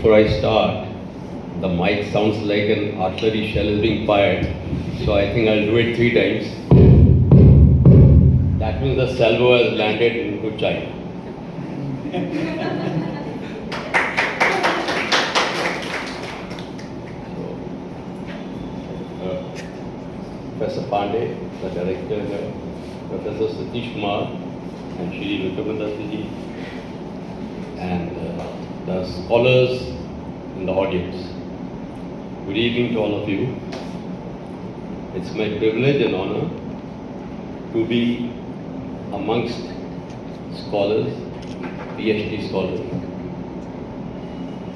before I start, the mic sounds like an artillery shell is being fired, so I think I'll do it 3 times. That means the salvo has landed into China. Professor Pandey, the director, Professor Satish Kumar, and Shri Vikramadasji, and the scholars in the audience. Good evening to all of you. It's my privilege and honor to be amongst scholars, PhD scholars,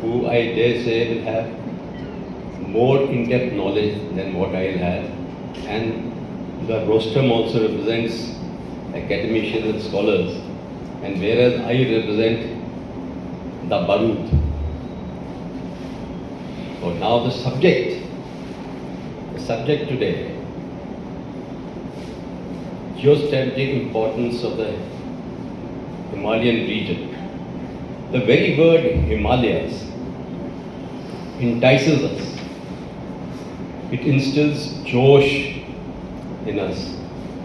who I dare say will have more in-depth knowledge than what I'll have. And the rostrum also represents academicians and scholars, and whereas I represent the Barood. So now the subject today, geostrategic importance of the Himalayan region. The very word Himalayas entices us. It instills Josh in us.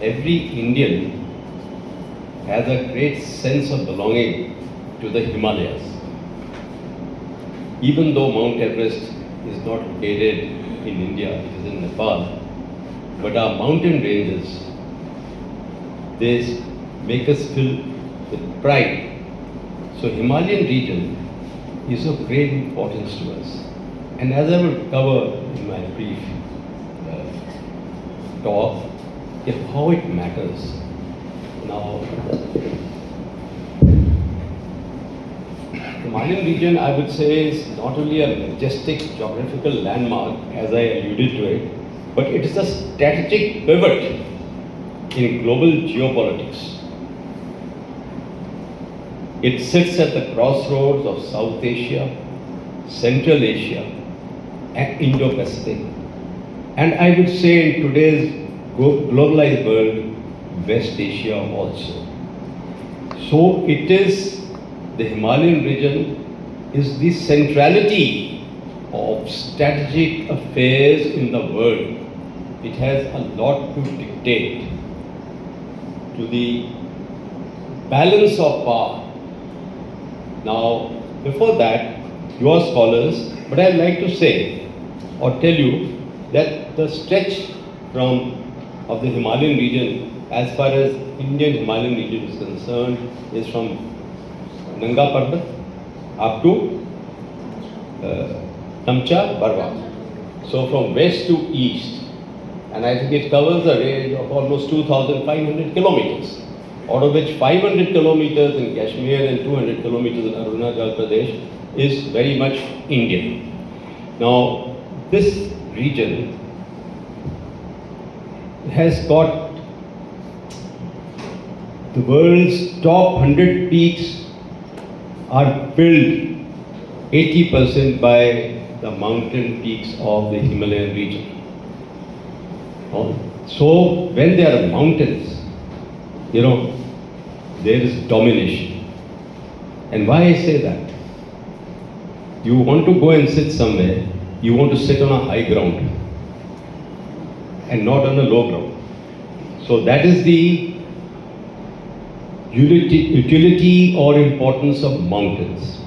Every Indian has a great sense of belonging to the Himalayas. Even though Mount Everest is not located in India, it is in Nepal, but our mountain ranges, they make us feel with pride. So Himalayan region is of great importance to us. And as I will cover in my brief talk, how it matters. Now, the Himalayan region, I would say, is not only a majestic geographical landmark, as I alluded to it, but it is a strategic pivot in global geopolitics. It sits at the crossroads of South Asia, Central Asia, and Indo-Pacific. And I would say in today's globalized world, West Asia also. So it is, the Himalayan region is the centrality of strategic affairs in the world. It has a lot to dictate to the balance of power. Now, before that, you are scholars, but I'd like to say or tell you that the stretch of the Himalayan region, as far as Indian Himalayan region is concerned, is from Nanga Parbat up to Tamcha Barwa. So from west to east, and I think it covers a range of almost 2,500 kilometers, out of which 500 kilometers in Kashmir and 200 kilometers in Arunachal Pradesh is very much Indian. Now, this region has got the world's top 100 peaks are filled 80% by the mountain peaks of the Himalayan region. So when there are mountains, there is domination. And why I say that? You want to go and sit somewhere, you want to sit on a high ground and not on a low ground. So that is the utility or importance of mountains.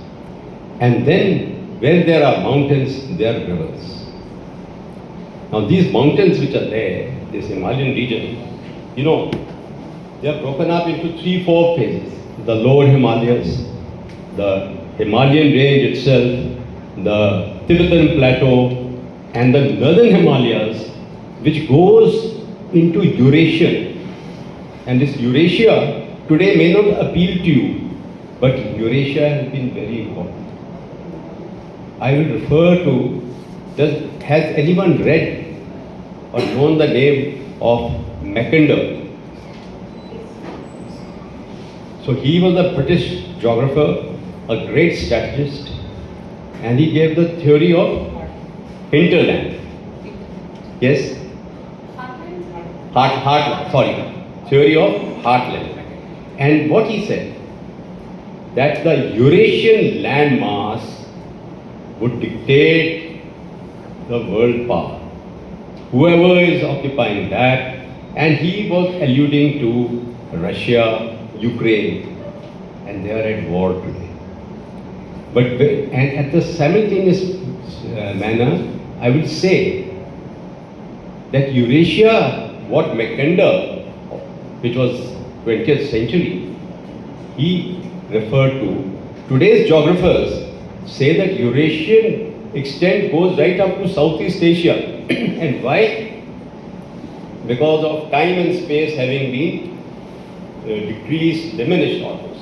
And then where there are mountains, there are rivers. Now these mountains which are there, this Himalayan region, they are broken up into 3-4 phases. The lower Himalayas, the Himalayan range itself, the Tibetan plateau, and the northern Himalayas, which goes into Eurasia. And this Eurasia today may not appeal to you, but Eurasia has been very important. I will refer to, has anyone read or known the name of Mackinder? So he was a British geographer, a great strategist, and he gave the theory of hinterland. Yes? Heartland, sorry. Theory of heartland. And what he said, that the Eurasian landmass would dictate the world power. Whoever is occupying that, and he was alluding to Russia, Ukraine, and they are at war today. And at the simultaneous manner, I will say that Eurasia, what Mackinder, which was 20th century, he referred to, today's geographers say that Eurasian extent goes right up to Southeast Asia. And why? Because of time and space having been decreased, diminished almost.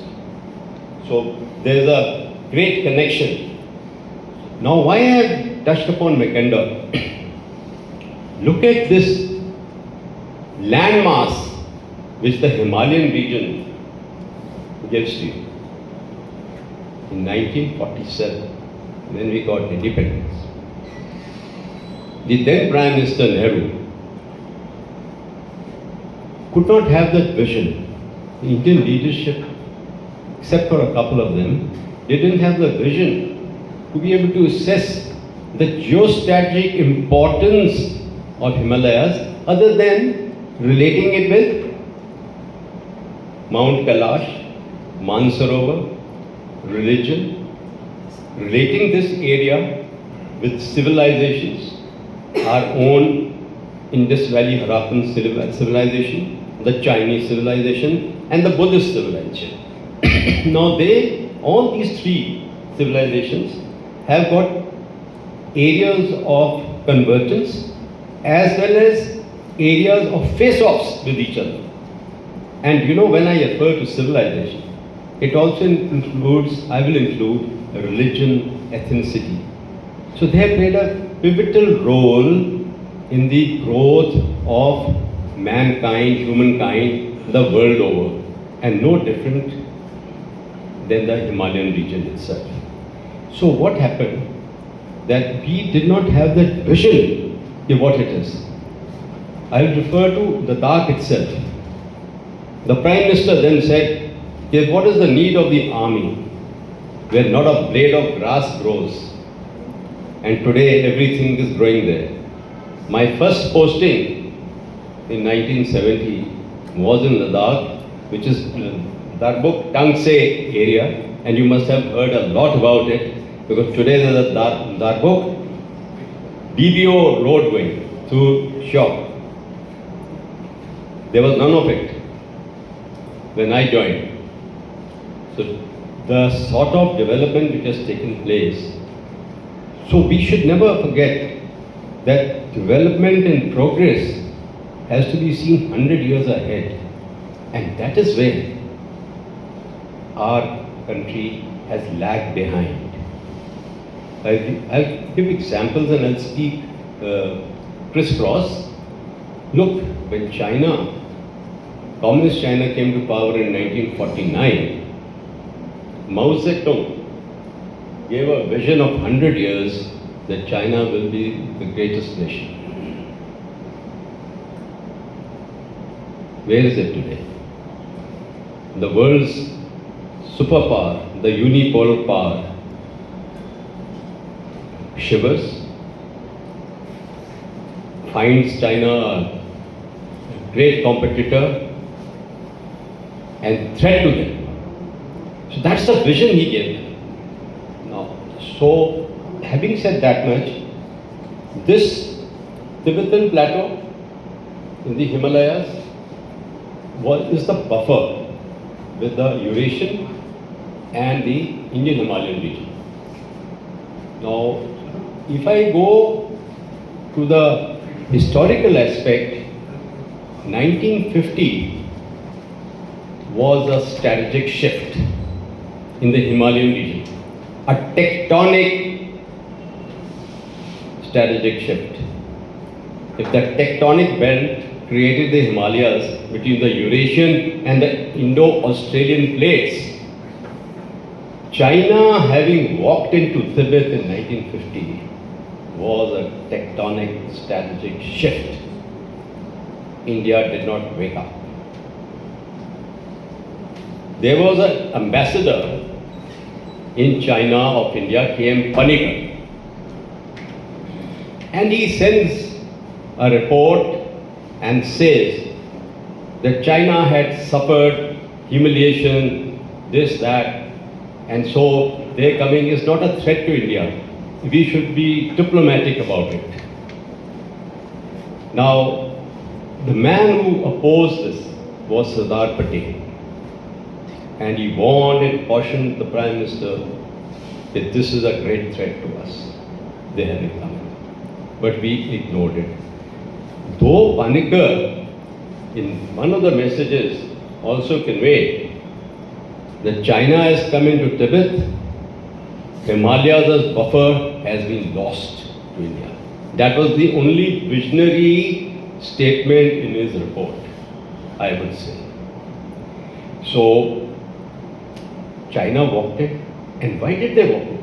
So there is a great connection. Now why I have touched upon Mackinder? Look at this landmass which the Himalayan region gives to you. In 1947, when we got independence, the then Prime Minister Nehru could not have that vision. The Indian leadership, except for a couple of them, they didn't have the vision to be able to assess the geostrategic importance of Himalayas other than relating it with Mount Kailash, Mansarovar, religion, relating this area with civilizations, our own Indus Valley Harappan civilization, the Chinese civilization, and the Buddhist civilization. Now all these three civilizations have got areas of convergence as well as areas of face-offs with each other. And you know, when I refer to civilization, it also includes, I will include religion, ethnicity. So they have played a pivotal role in the growth of mankind, humankind, the world over, and no different than the Himalayan region itself. So what happened? That we did not have that vision of what it is. I will refer to the Ladakh itself. The Prime Minister then said, what is the need of the army where not a blade of grass grows? And today everything is growing there. My first posting in 1970 was in Ladakh, which is Darbuk Tangse area, and you must have heard a lot about it because today there is a Darbuk DBO road going through Shop. There was none of it when I joined. So the sort of development which has taken place. So we should never forget that development and progress has to be seen 100 years ahead. And that is where our country has lagged behind. I'll give examples and I'll speak crisscross. Look, when Communist China came to power in 1949, Mao Zedong gave a vision of 100 years that China will be the greatest nation. Where is it today? The world's superpower, the unipolar power, shivers, finds China a great competitor and threat to them. So that's the vision he gave them. Now, so having said that much, this Tibetan plateau in the Himalayas is the buffer with the Eurasian and the Indian Himalayan region. Now, if I go to the historical aspect, 1950 was a strategic shift in the Himalayan region, a tectonic strategic shift. If the tectonic belt created the Himalayas between the Eurasian and the Indo-Australian plates, China having walked into Tibet in 1950 was a tectonic strategic shift. India did not wake up. There was an ambassador in China of India, K.M. Panikkar. And he sends a report and says that China had suffered humiliation, this, that, and so their coming is not a threat to India. We should be diplomatic about it. Now, the man who opposed this was Sardar Patel. And he warned and cautioned the Prime Minister that this is a great threat to us. They have it coming. But we ignored it. Though Panikkar, in one of the messages, also conveyed that China has come into Tibet, Himalayas as buffer has been lost to India. That was the only visionary statement in his report, I would say. So, China walked in. And why did they walk in?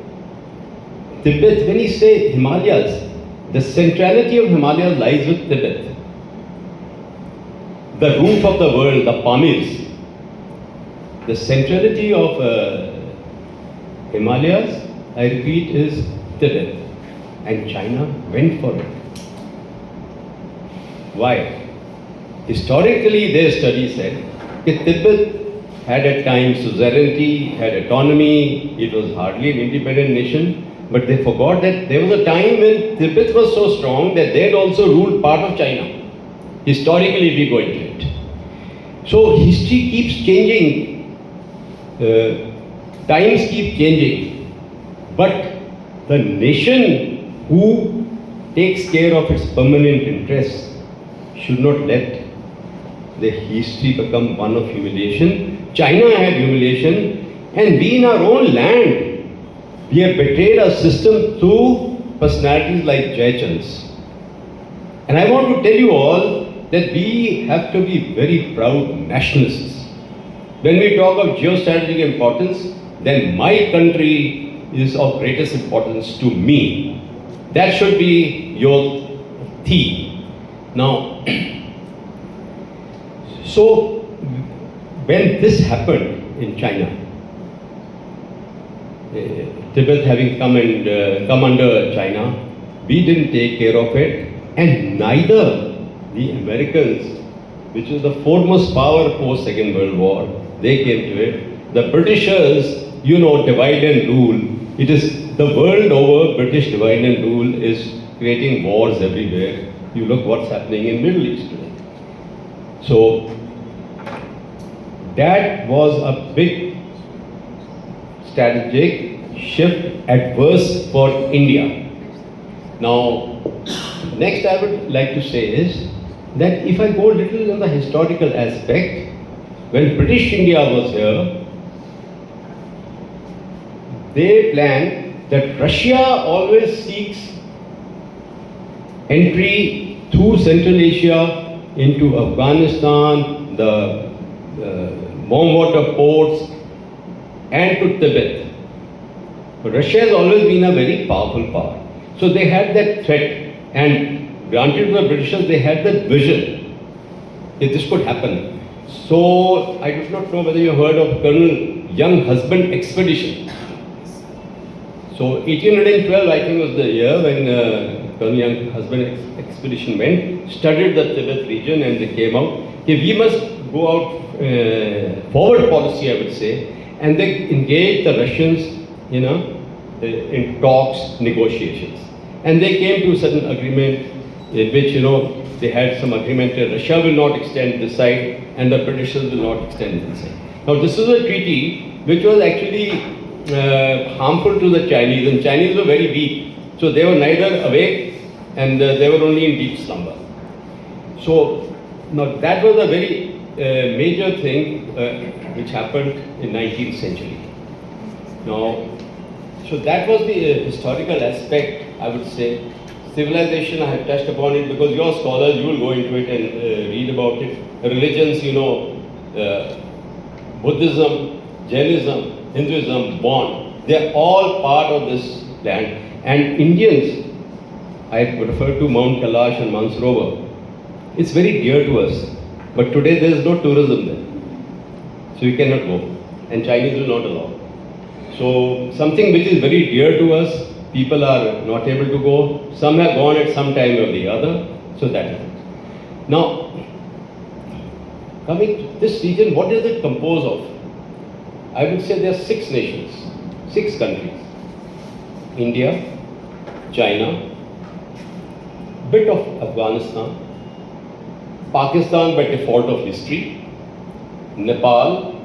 Tibet, when you say Himalayas, the centrality of Himalayas lies with Tibet. The roof of the world, the Pamirs. The centrality of Himalayas, I repeat, is Tibet. And China went for it. Why? Historically, their study said that Tibet had at times suzerainty, had autonomy, it was hardly an independent nation, but they forgot that there was a time when Tibet was so strong that they had also ruled part of China. Historically, we go into it. So history keeps changing, times keep changing, but the nation who takes care of its permanent interests should not let the history become one of humiliation. China had humiliation, and we in our own land, we have betrayed our system through personalities like Jayachand's. And I want to tell you all that we have to be very proud nationalists. When we talk of geostrategic importance, then my country is of greatest importance to me. That should be your theme. Now, so when this happened in China, Tibet having come under China, we didn't take care of it, and neither the Americans, which was the foremost power post Second World War, they came to it. The Britishers, divide and rule. It is the world over, British divide and rule is creating wars everywhere. You look what's happening in Middle East today. So that was a big strategic shift adverse for India. Now, next I would like to say is that if I go a little on the historical aspect, when British India was here, they planned that Russia always seeks entry through Central Asia into Afghanistan, the warm water ports, and to Tibet. But Russia has always been a very powerful power. So they had that threat, and granted to the Britishers, they had that vision that this could happen. So I do not know whether you heard of Colonel Young Husband Expedition. So 1812, I think, was the year when Colonel Young Husband Expedition went, studied the Tibet region, and they came out. Okay, we must go out forward policy, I would say, and they engaged the Russians, in talks, negotiations. And they came to a certain agreement in which, they had some agreement that Russia will not extend this side and the Britishers will not extend this side. Now, this is a treaty which was actually harmful to the Chinese, and Chinese were very weak. So they were neither awake and they were only in deep slumber. So now that was a very major thing which happened in 19th century. Now, so that was the historical aspect, I would say. Civilization, I have touched upon it because you're scholars, you will go into it and read about it. Religions, Buddhism, Jainism, Hinduism, Bond, they're all part of this land. And Indians, I refer to Mount Kailash and Mansarovar. It's very dear to us. But today there is no tourism there. So you cannot go. And Chinese will not allow. So something which is very dear to us people are not able to go. Some have gone at some time or the other. So that is it. Now, coming to this region, what is it composed of? I would say there are 6 nations, 6 countries. India, China, bit of Afghanistan, Pakistan by default of history, Nepal,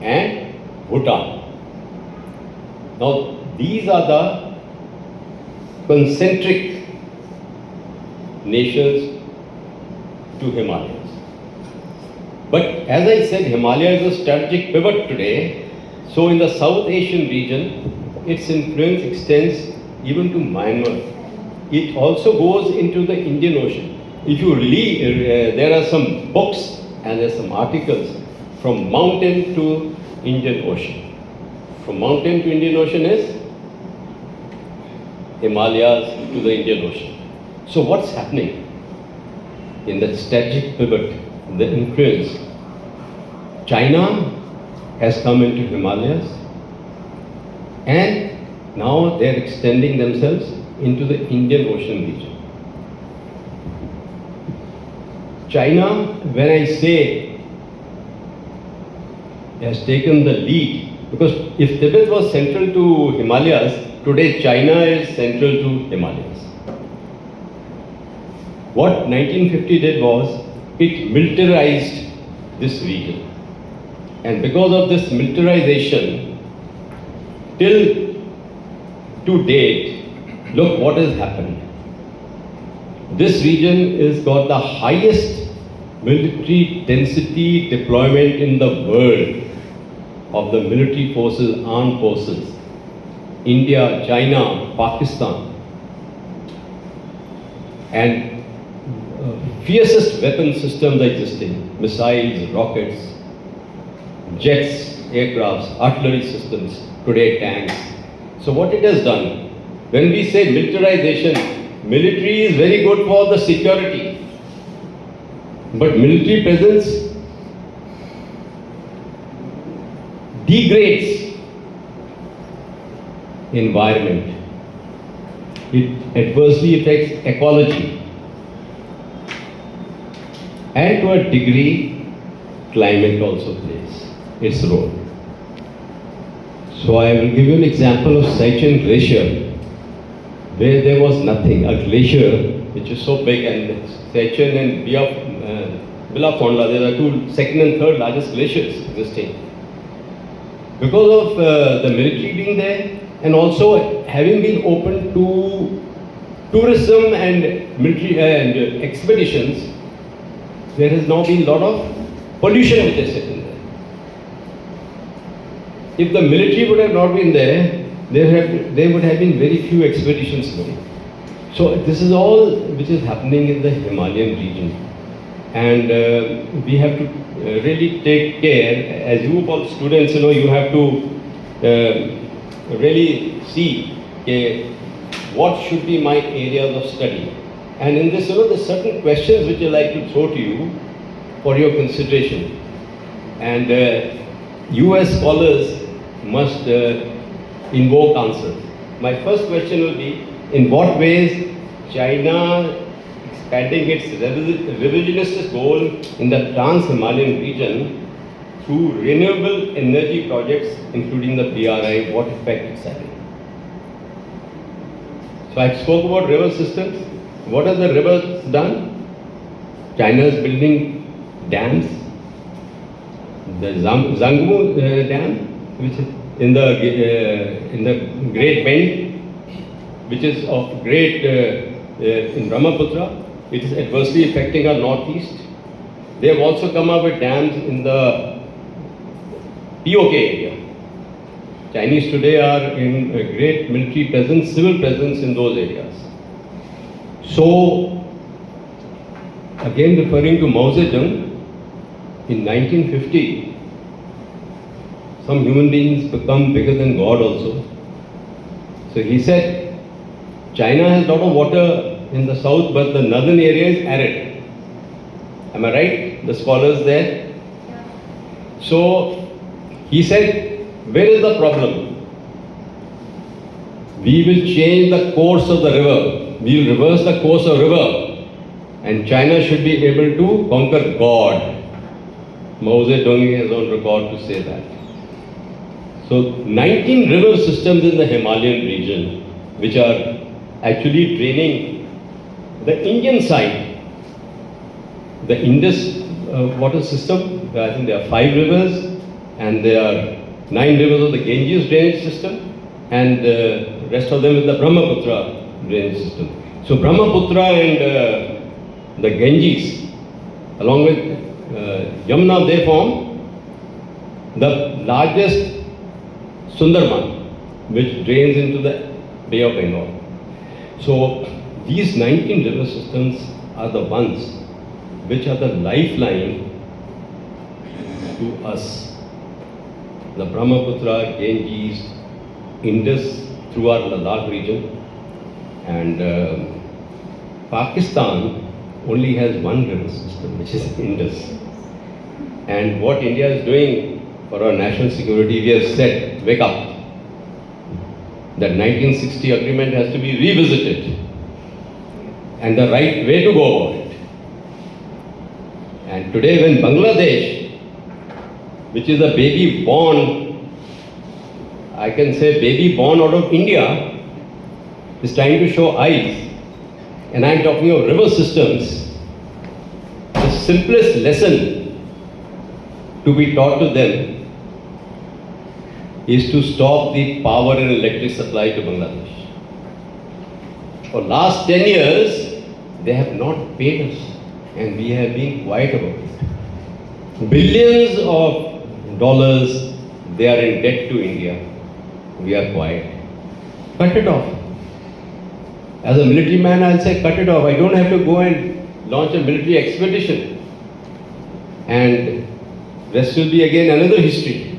and Bhutan. Now, these are the concentric nations to Himalayas. But as I said, Himalaya is a strategic pivot today. So in the South Asian region, its influence extends even to Myanmar. It also goes into the Indian Ocean. If you read, there are some books and there are some articles from mountain to Indian Ocean. From mountain to Indian Ocean is Himalayas to the Indian Ocean. So what's happening in that strategic pivot, the influence? China has come into Himalayas and now they're extending themselves into the Indian Ocean region. China, when I say, has taken the lead, because if Tibet was central to Himalayas, today China is central to Himalayas. What 1950 did was, it militarized this region. And because of this militarization, till to date, look what has happened. This region has got the highest military density deployment in the world of the military forces, armed forces. India, China, Pakistan. And fiercest weapon systems existing, missiles, rockets, jets, aircrafts, artillery systems, today tanks. So what it has done, when we say militarization, military is very good for the security. But military presence degrades environment. It adversely affects ecology. And to a degree, climate also plays its role. So I will give you an example of Sichuan Glacier, where there was nothing. A glacier which is so big, and Sichuan and Bilafonda, they are the 2 second and third largest glaciers existing. Because of the military being there, and also having been open to tourism and military and expeditions, there has now been a lot of pollution which is sitting there. If the military would have not been there, there would have been very few expeditions going. So this is all which is happening in the Himalayan region. And we have to really take care, as you all students, you have to really see what should be my areas of study. And in this, there's certain questions which I like to throw to you for your consideration. And you as scholars must invoke answers. My first question will be, in what ways China expanding its revisionist goal in the Trans-Himalayan region through renewable energy projects, including the BRI, what effect it's having? So I spoke about river systems. What have the rivers done? China is building dams. The Zangmu Dam, which is in the Great Bend, which is of great in Brahmaputra, it is adversely affecting our northeast. They have also come up with dams in the POK area. Chinese today are in a great military presence, civil presence in those areas. So, again referring to Mao Zedong, in 1950, some human beings become bigger than God also. So he said, China has a lot of water in the south, but the northern area is arid. Am I right? The scholars there? So he said, where is the problem? We will change the course of the river. We will reverse the course of river. And China should be able to conquer God. Mao Zedong is on record to say that. So 19 river systems in the Himalayan region, which are actually draining the Indian side. The Indus water system, I think there are 5 rivers, and there are 9 rivers of the Ganges drainage system, and the rest of them is the Brahmaputra drainage system. So Brahmaputra and the Ganges, along with Yamuna, they form the largest Sundarban, which drains into the Bay of Bengal. So these 19 river systems are the ones which are the lifeline to us. The Brahmaputra, Ganges, Indus through our Ladakh region, and Pakistan only has one river system, which is Indus. And what India is doing for our national security, we have said, wake up. That 1960 agreement has to be revisited, and the right way to go about it. And today when Bangladesh, which is a baby born, I can say baby born out of India, is trying to show eyes, and I am talking of river systems, the simplest lesson to be taught to them is to stop the power and electric supply to Bangladesh. For last 10 years, they have not paid us, and we have been quiet about it. Billions of dollars they are in debt to India. We are quiet. Cut it off. As a military man, I'll say cut it off. I don't have to go and launch a military expedition. And rest will be again another history.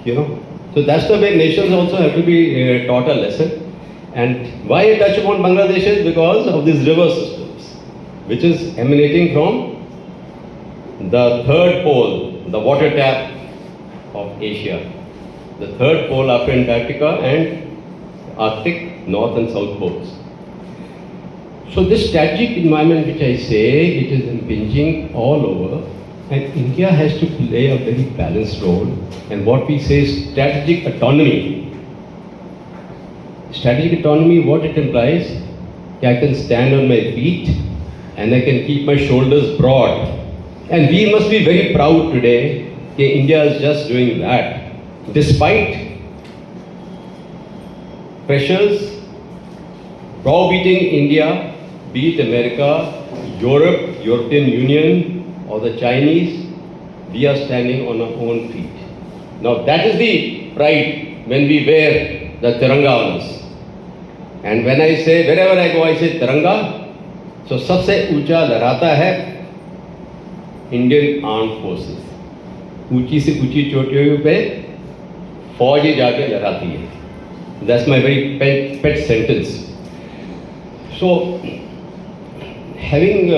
So that's the way nations also have to be taught a lesson. And why I touch upon Bangladesh is because of these river systems, which is emanating from the third pole, the water tap of Asia. The third pole after Antarctica and Arctic, North and South poles. So this strategic environment which I say, it is impinging all over. And India has to play a very balanced role. And what we say is strategic autonomy. Strategic autonomy, what it implies? I can stand on my feet and I can keep my shoulders broad. And we must be very proud today that India is just doing that. Despite pressures browbeating India, be it America, Europe, European Union, or the Chinese, we are standing on our own feet. Now that is the pride when we wear the Tiranga on us. And when I say, wherever I go, I say Tiranga. So सबसे ऊंचा लहराता है Indian Armed Forces. ऊंची से ऊंची चोटियों पे फौज ही जाके लहराती है. That's my very pet sentence. So having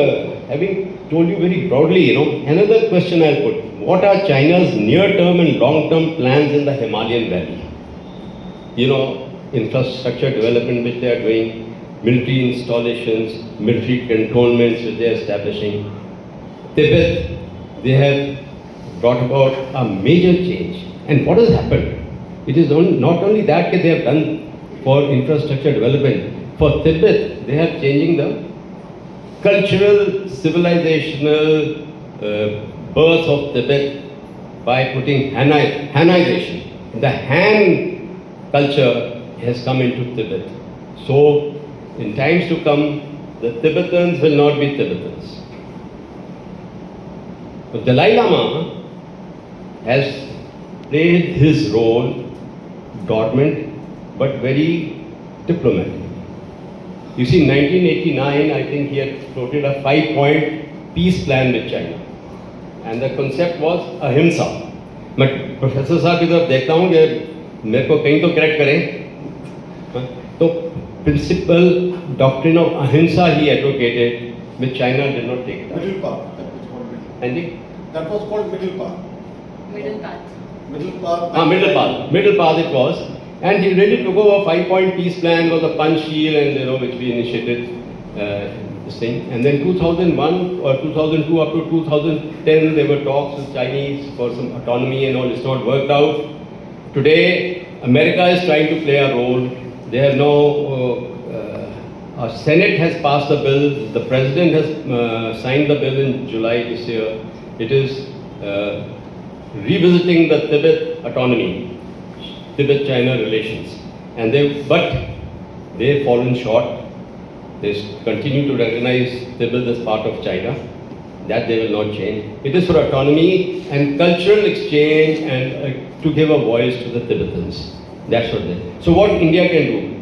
told you very broadly, another question I'll put. What are China's near-term and long-term plans in the Himalayan Valley? Infrastructure development which they are doing, military installations, military cantonments which they are establishing. Tibet, they have brought about a major change. And what has happened? It is not only that they have done for infrastructure development. For Tibet, they are changing the cultural, civilizational birth of Tibet by putting Hanization. The Han culture has come into Tibet. So, in times to come, the Tibetans will not be Tibetans. So Dalai Lama has played his role, dormant, but very diplomatic. You see, in 1989, I think he had floated a 5-point peace plan with China. And the concept was ahimsa. मैं professor साहब की तरफ देखता हूँ कि मेरे को कहीं तो करेक्ट करें. तो principal doctrine of ahimsa he advocated, which China did not take. Middle path. That was called middle. That was called middle path. Middle path. Middle path. Middle path. Middle path it was. And he really took over 5-point peace plan, was a Panchsheel, and which we initiated this thing. And then 2001 or 2002 up to 2010, there were talks with Chinese for some autonomy and all. It's not worked out. Today, America is trying to play a role. They have no. Our Senate has passed the bill. The President has signed the bill in July this year. It is revisiting the Tibet autonomy, Tibet-China relations. But they've fallen short. They continue to recognize Tibet as part of China. That they will not change. It is for autonomy and cultural exchange and to give a voice to the Tibetans. That's what they. So what India can do?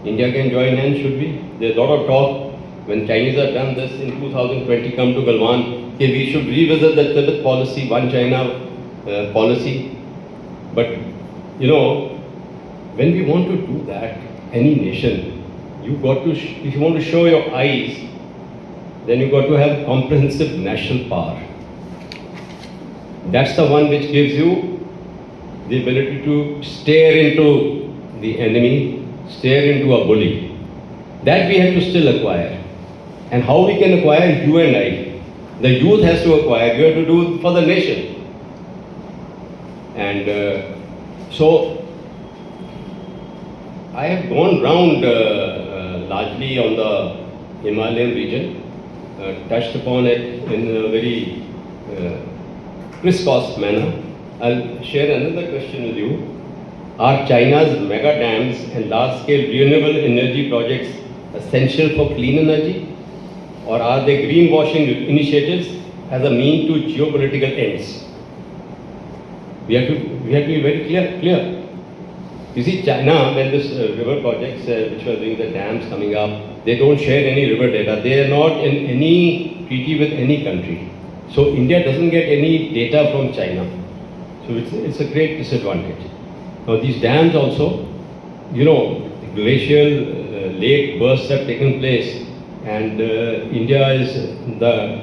India can join hands, should we? There's a lot of talk when Chinese have done this in 2020, come to Galwan, okay, we should revisit the Tibet policy, one China policy. But, when we want to do that, any nation, you got to, if you want to show your eyes, then you got to have comprehensive national power. That's the one which gives you the ability to stare into the enemy, stare into a bully. That we have to still acquire. And how we can acquire? You and I. The youth has to acquire. We have to do it for the nation. And so, I have gone round largely on the Himalayan region, touched upon it in a very crisscross manner. I'll share another question with you. Are China's mega dams and large-scale renewable energy projects essential for clean energy? Or are they greenwashing initiatives as a mean to geopolitical ends? We have to be very clear. You see, China, when this river projects which were doing the dams coming up, they don't share any river data. They are not in any treaty with any country. So India doesn't get any data from China. So it's a great disadvantage. Now these dams also, glacial lake bursts have taken place, and India is the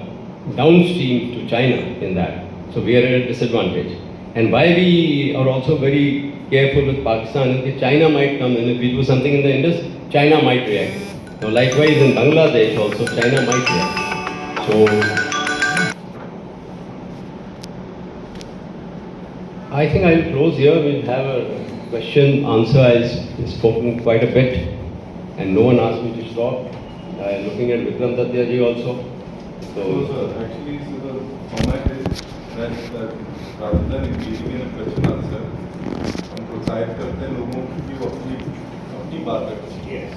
downstream to China in that. So we are at a disadvantage. And why we are also very careful with Pakistan is that China might come in. If we do something in the Indus, China might react. Now likewise in Bangladesh also, China might react. So I think I will close here. We'll have a question answer. I've spoken quite a bit and no one asked me to stop. Looking at Vikram Dadya ji also. So sir, actually the format is that rather than engaging in a question answer, हम प्रोत्साहित करते हैं लोगों की वो अपनी बात रखें। Yes.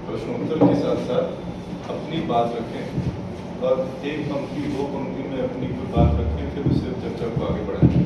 प्रश्नोत्तर के साथ साथ अपनी बात रखें और एक पंक्ति दो पंक्ति में अपनी कोई बात रखें, फिर उससे चर्चा को आगे बढ़ाएं।